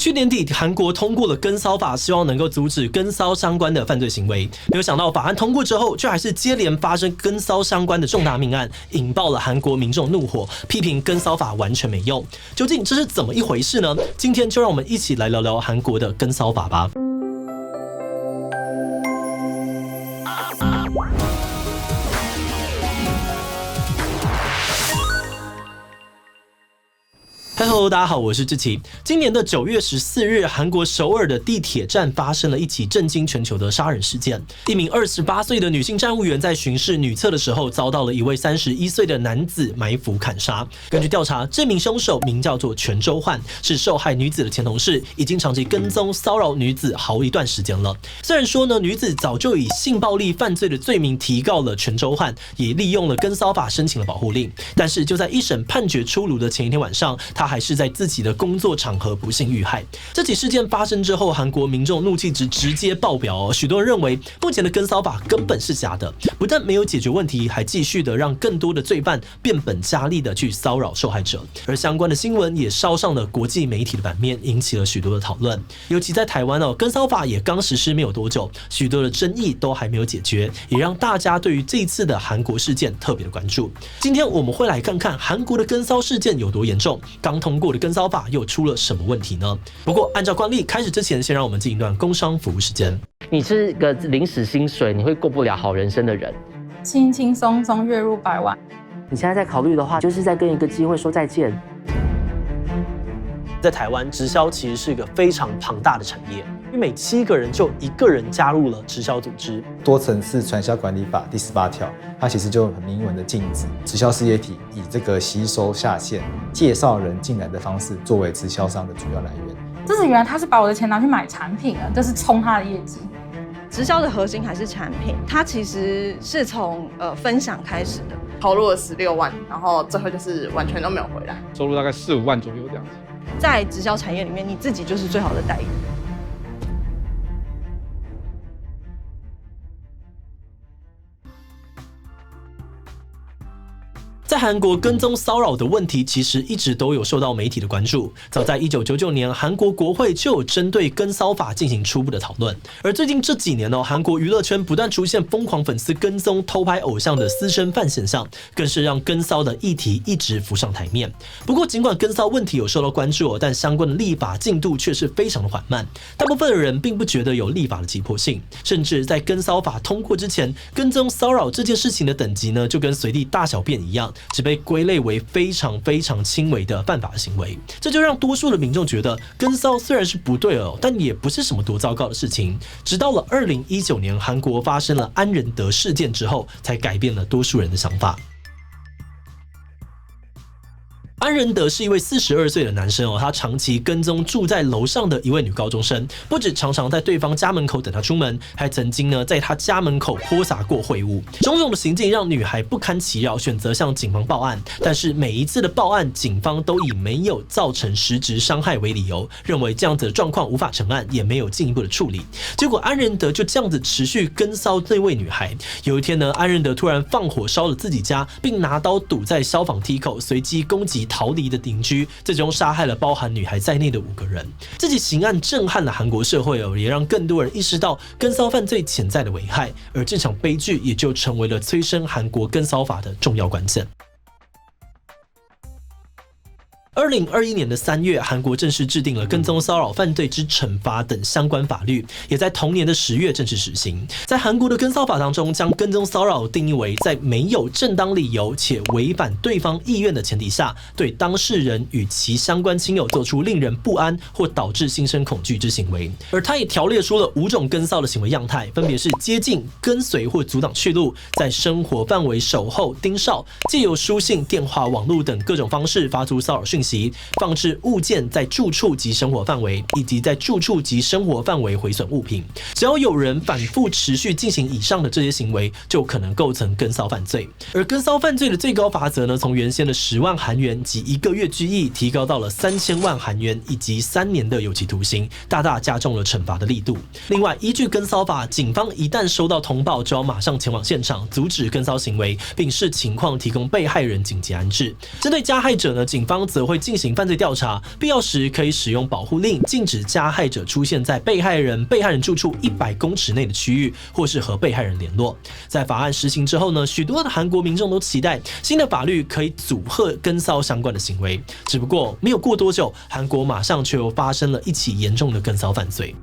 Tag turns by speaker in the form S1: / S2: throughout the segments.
S1: 去年底，韩国通过了跟骚法，希望能够阻止跟骚相关的犯罪行为。没有想到法案通过之后，却还是接连发生跟骚相关的重大命案，引爆了韩国民众怒火，批评跟骚法完全没用。究竟这是怎么一回事呢？今天就让我们一起来聊聊韩国的跟骚法吧。Hello， 大家好，我是志奇。今年的9月14日，韩国首尔的地铁站发生了一起震惊全球的杀人事件。一名28岁的女性站务员在巡视女厕的时候，遭到了一位31岁的男子埋伏砍杀。根据调查，这名凶手名叫做全周焕，是受害女子的前同事，已经长期跟踪骚扰女子好一段时间了。虽然说呢，女子早就以性暴力犯罪的罪名提告了全周焕，也利用了跟骚法申请了保护令，但是就在一审判决出炉的前一天晚上，他还是在自己的工作场合不幸遇害。这起事件发生之后，韩国民众怒气值直接爆表许多人认为目前的跟骚法根本是假的，不但没有解决问题，还继续的让更多的罪犯变本加厉的去骚扰受害者。而相关的新闻也烧上了国际媒体的版面，引起了许多的讨论。尤其在台湾跟骚法也刚实施没有多久，许多的争议都还没有解决，也让大家对于这一次的韩国事件特别的关注。今天我们会来看看韩国的跟骚事件有多严重，刚通过的跟骚法又出了什么问题呢？不过按照惯例，开始之前先让我们进一段工商服务时间。
S2: 你是个领死薪水，你会过不了好人生的人，
S3: 轻轻松松月入100万。
S2: 你现在在考虑的话，就是在跟一个机会说再见。
S1: 在台湾，直销其实是一个非常庞大的产业，因为每7个人就1个人加入了直销组织。
S4: 多层次传销管理法第18条，它其实就很明文的禁止直销事业体以这个吸收下线、介绍人进来的方式作为直销商的主要来源。
S3: 就是原来他是把我的钱拿去买产品了，这是冲他的业绩。
S5: 直销的核心还是产品，它其实是从分享开始的，
S6: 投入了16万，然后最后就是完全都没有回来，
S7: 收入大概4、5万左右这样子。
S5: 在直销产业里面，你自己就是最好的代言人。
S1: 在韩国，跟踪骚扰的问题其实一直都有受到媒体的关注。早在1999年，韩国国会就有针对跟骚法进行初步的讨论。而最近这几年韩国娱乐圈不断出现疯狂粉丝跟踪、偷拍偶像的私生饭现象，更是让跟骚的议题一直浮上台面。不过，尽管跟骚问题有受到关注，但相关的立法进度却是非常的缓慢。大部分的人并不觉得有立法的急迫性，甚至在跟骚法通过之前，跟踪骚扰这件事情的等级呢，就跟随地大小便一样。只被归类为非常轻微的犯法行为，这就让多数的民众觉得跟骚虽然是不对但也不是什么多糟糕的事情。直到了2019年，韩国发生了安仁德事件之后，才改变了多数人的想法。安仁德是一位42岁的男生他长期跟踪住在楼上的一位女高中生，不止常常在对方家门口等她出门，还曾经呢在她家门口泼洒过秽物。种种的行径让女孩不堪其扰，选择向警方报案。但是每一次的报案，警方都以没有造成实质伤害为理由，认为这样子的状况无法成案，也没有进一步的处理。结果安仁德就这样子持续跟骚那位女孩。有一天呢，安仁德突然放火烧了自己家，并拿刀堵在消防梯口，随机攻击逃离的邻居，最终杀害了包含女孩在内的5个人。这起刑案震撼了韩国社会也让更多人意识到跟骚犯罪潜在的危害，而这场悲剧也就成为了催生韩国跟骚法的重要关键。2021年的3月，韩国正式制定了跟踪骚扰犯罪之惩罚等相关法律，也在同年的10月正式实行。在韩国的跟骚法当中，将跟踪骚扰定义为在没有正当理由且违反对方意愿的前提下，对当事人与其相关亲友做出令人不安或导致心生恐惧之行为。而它也条列出了5种跟骚的行为样态，分别是接近、跟随或阻挡去路，在生活范围守候、盯梢，借由书信、电话、网络等各种方式发出骚扰讯息，放置物件在住处及生活范围，以及在住处及生活范围毁损物品。只要有人反复持续进行以上的这些行为，就可能构成跟骚犯罪。而跟骚犯罪的最高罚则呢，从原先的10万韩元及1个月拘役，提高到了3000万韩元以及3年的有期徒刑，大大加重了惩罚的力度。另外，依据跟骚法，警方一旦收到通报，就要马上前往现场阻止跟骚行为，并视情况提供被害人紧急安置。针对加害者呢，警方则会会进行犯罪调查，必要时可以使用保护令，禁止加害者出现在被害人住处100公尺内的区域，或是和被害人联络。在法案实行之后呢，许多的韩国民众都期待新的法律可以阻吓跟骚相关的行为。只不过没有过多久，韩国马上却又发生了一起严重的跟骚犯罪。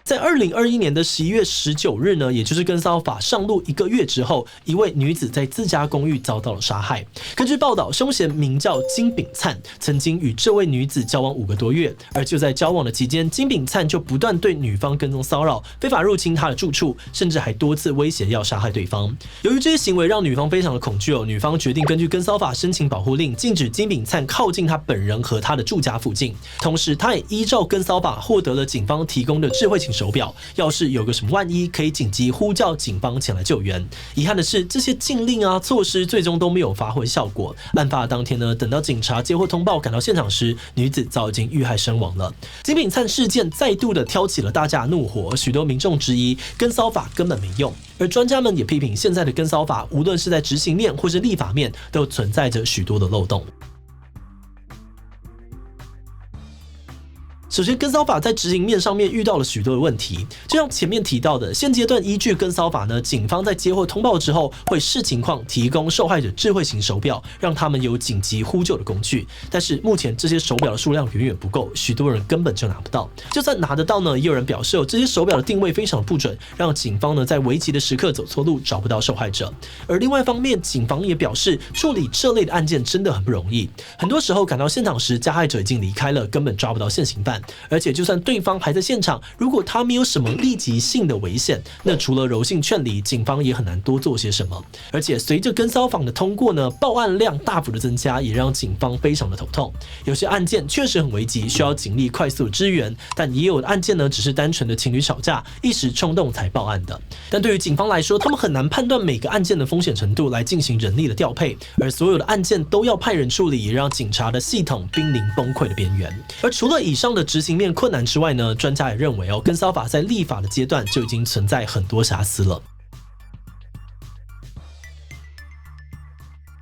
S1: 在2021年的11月19日呢，也就是跟骚法上路1个月之后，一位女子在自家公寓遭到了杀害。根据报道，凶嫌名叫金炳灿，曾经与这位女子交往5个多月，而就在交往的期间，金炳灿就不断对女方跟踪骚扰，非法入侵她的住处，甚至还多次威胁要杀害对方。由于这些行为让女方非常的恐惧哦，女方决定根据跟骚法申请保护令，禁止金炳灿靠近她本人和她的住家附近。同时，她也依照跟骚法获得了警方提供的智慧型手表，要是有个什么万一，可以紧急呼叫警方前来救援。遗憾的是，这些禁令啊措施最终都没有发挥效果。案发的当天呢，等到警察接获通报赶到现场时，女子早已经遇害身亡了。金炳灿事件再度的挑起了大家的怒火，许多民众质疑跟骚法根本没用，而专家们也批评现在的跟骚法，无论是在执行面或是立法面，都存在着许多的漏洞。首先，跟骚法在执行面上面遇到了许多的问题，就像前面提到的，现阶段依据跟骚法呢，警方在接获通报之后，会视情况提供受害者智慧型手表，让他们有紧急呼救的工具。但是目前这些手表的数量远远不够，许多人根本就拿不到。就算拿得到呢，也有人表示这些手表的定位非常不准，让警方呢在危急的时刻走错路，找不到受害者。而另外一方面，警方也表示，处理这类的案件真的很不容易。很多时候赶到现场时，加害者已经离开了，根本抓不到现行犯。而且就算对方还在现场，如果他没有什么立即性的危险，那除了柔性劝离，警方也很难多做些什么。而且随着跟骚法的通过呢，报案量大幅的增加，也让警方非常的头痛。有些案件确实很危急，需要警力快速支援，但也有的案件呢，只是单纯的情侣吵架，一时冲动才报案的。但对于警方来说，他们很难判断每个案件的风险程度来进行人力的调配，而所有的案件都要派人处理，也让警察的系统濒临崩溃的边缘。而除了以上的执行面困难之外呢，专家也认为跟骚法在立法的阶段就已经存在很多瑕疵了。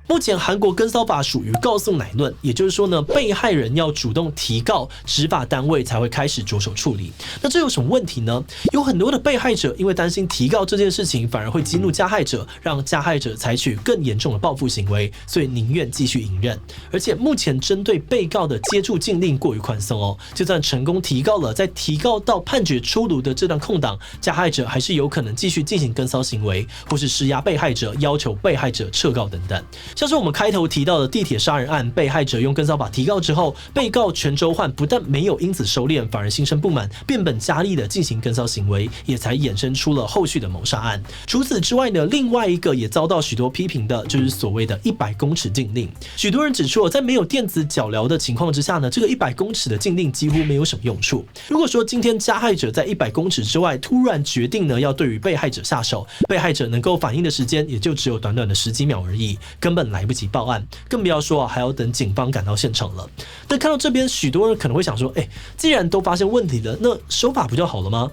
S1: 目前韩国跟骚法属于告诉乃论，也就是说呢，被害人要主动提告，执法单位才会开始着手处理。那这有什么问题呢？有很多的被害者因为担心提告这件事情反而会激怒加害者，让加害者采取更严重的报复行为，所以宁愿继续隐忍。而且目前针对被告的接触禁令过于宽松哦，就算成功提告了，在提告到判决出炉的这段空档，加害者还是有可能继续进行跟骚行为，或是施压被害者，要求被害者撤告等等。像是我们开头提到的地铁杀人案，被害者用跟骚法提告之后，被告全周焕不但没有因此收敛，反而心生不满，变本加厉的进行跟骚行为，也才衍生出了后续的谋杀案。除此之外呢，另外一个也遭到许多批评的，就是所谓的100公尺禁令。许多人指出，在没有电子脚镣的情况之下呢，这个100公尺的禁令几乎没有什么用处。如果说今天加害者在100公尺之外突然决定呢要对于被害者下手，被害者能够反应的时间也就只有短短的10几秒而已，根本来不及报案，更不要说还要等警方赶到现场了。但看到这边，许多人可能会想说，既然都发现问题了，那守法不就好了吗？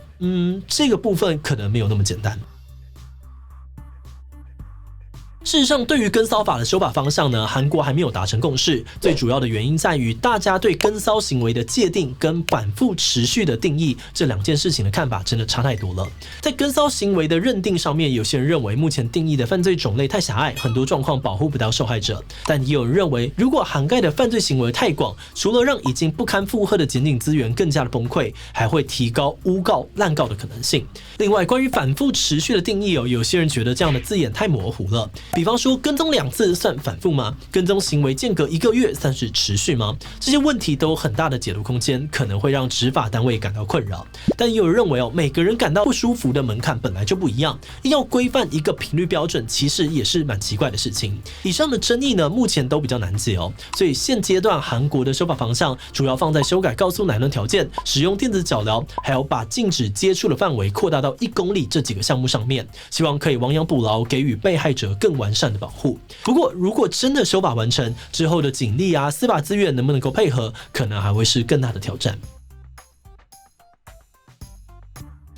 S1: 这个部分可能没有那么简单。事实上，对于跟骚法的修法方向呢，韩国还没有达成共识。最主要的原因在于，大家对跟骚行为的界定跟反复持续的定义这两件事情的看法真的差太多了。在跟骚行为的认定上面，有些人认为目前定义的犯罪种类太狭隘，很多状况保护不到受害者。但也有人认为，如果涵盖的犯罪行为太广，除了让已经不堪负荷的检警资源更加的崩溃，还会提高诬告、滥告的可能性。另外，关于反复持续的定义有些人觉得这样的字眼太模糊了。比方说，跟踪2次算反复吗？跟踪行为间隔1个月算是持续吗？这些问题都有很大的解读空间，可能会让执法单位感到困扰。但也有人认为每个人感到不舒服的门槛本来就不一样，要规范一个频率标准，其实也是蛮奇怪的事情。以上的争议呢，目前都比较难解所以现阶段韩国的修法方向主要放在修改告诉乃论条件、使用电子脚镣，还有把禁止接触的范围扩大到1公里这几个项目上面，希望可以亡羊补牢，给予被害者更完善的保护。不过，如果真的修法完成之后的警力司法资源能不能够配合，可能还会是更大的挑战。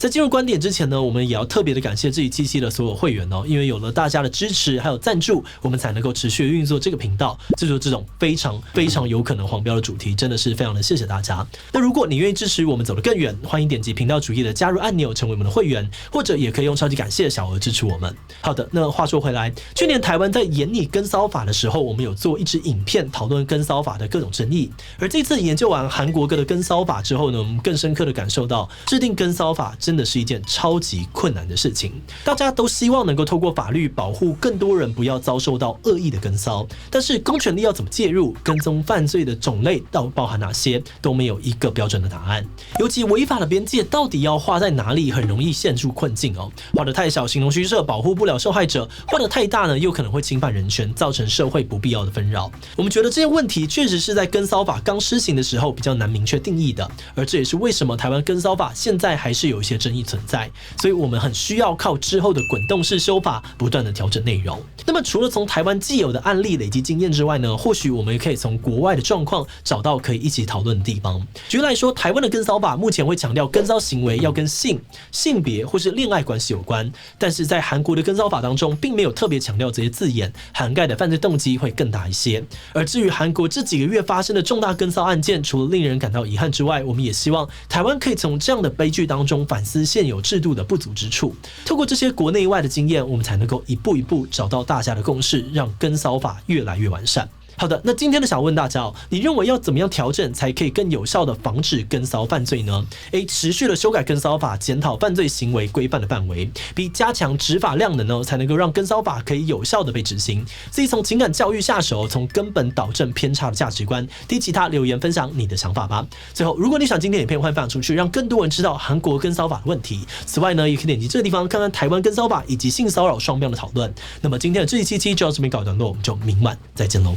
S1: 在进入观点之前呢，我们也要特别的感谢这一期的所有会员哦，因为有了大家的支持还有赞助，我们才能够持续运作这个频道，制作这种非常有可能黄标的主题，真的是非常的谢谢大家。那如果你愿意支持我们走得更远，欢迎点击频道主页的加入按钮，成为我们的会员，或者也可以用超级感谢小额支持我们。好的，那话说回来，去年台湾在研拟跟骚法的时候，我们有做一支影片讨论跟骚法的各种争议，而这次研究完韩国歌的跟骚法之后呢，我们更深刻的感受到制定跟骚法真的是一件超级困难的事情。大家都希望能够透过法律保护更多人不要遭受到恶意的跟骚，但是公权力要怎么介入，跟踪犯罪的种类到包含哪些，都没有一个标准的答案。尤其违法的边界到底要画在哪里，很容易陷入困境哦。画得太小，形同虚设，保护不了受害者；画得太大呢，又可能会侵犯人权，造成社会不必要的纷扰。我们觉得这些问题确实是在跟骚法刚施行的时候比较难明确定义的，而这也是为什么台湾跟骚法现在还是有一些争议存在，所以我们很需要靠之后的滚动式修法不断的调整内容。那么除了从台湾既有的案例累积经验之外呢，或许我们也可以从国外的状况找到可以一起讨论的地方。举例来说，台湾的跟骚法目前会强调跟骚行为要跟性别或是恋爱关系有关，但是在韩国的跟骚法当中并没有特别强调这些字眼，涵盖的犯罪动机会更大一些。而至于韩国这几个月发生的重大跟骚案件，除了令人感到遗憾之外，我们也希望台湾可以从这样的悲剧当中反思现有制度的不足之处，透过这些国内外的经验，我们才能够一步一步找到大家的共识，让跟骚法越来越完善。好的，那今天的想问大家哦，你认为要怎么样调整才可以更有效的防止跟骚犯罪呢？ A. 持续的修改跟骚法，检讨犯罪行为规范的范围。 B. 加强执法量能呢，才能够让跟骚法可以有效的被执行。C. 从情感教育下手，从根本导正偏差的价值观。提其他留言分享你的想法吧。最后，如果你想今天影片分享出去，让更多人知道韩国跟骚法的问题。此外呢，也可以点击这个地方看看台湾跟骚法以及性骚扰双标的讨论。那么今天的这一期就到这边告一段落，我们就明晚再见喽。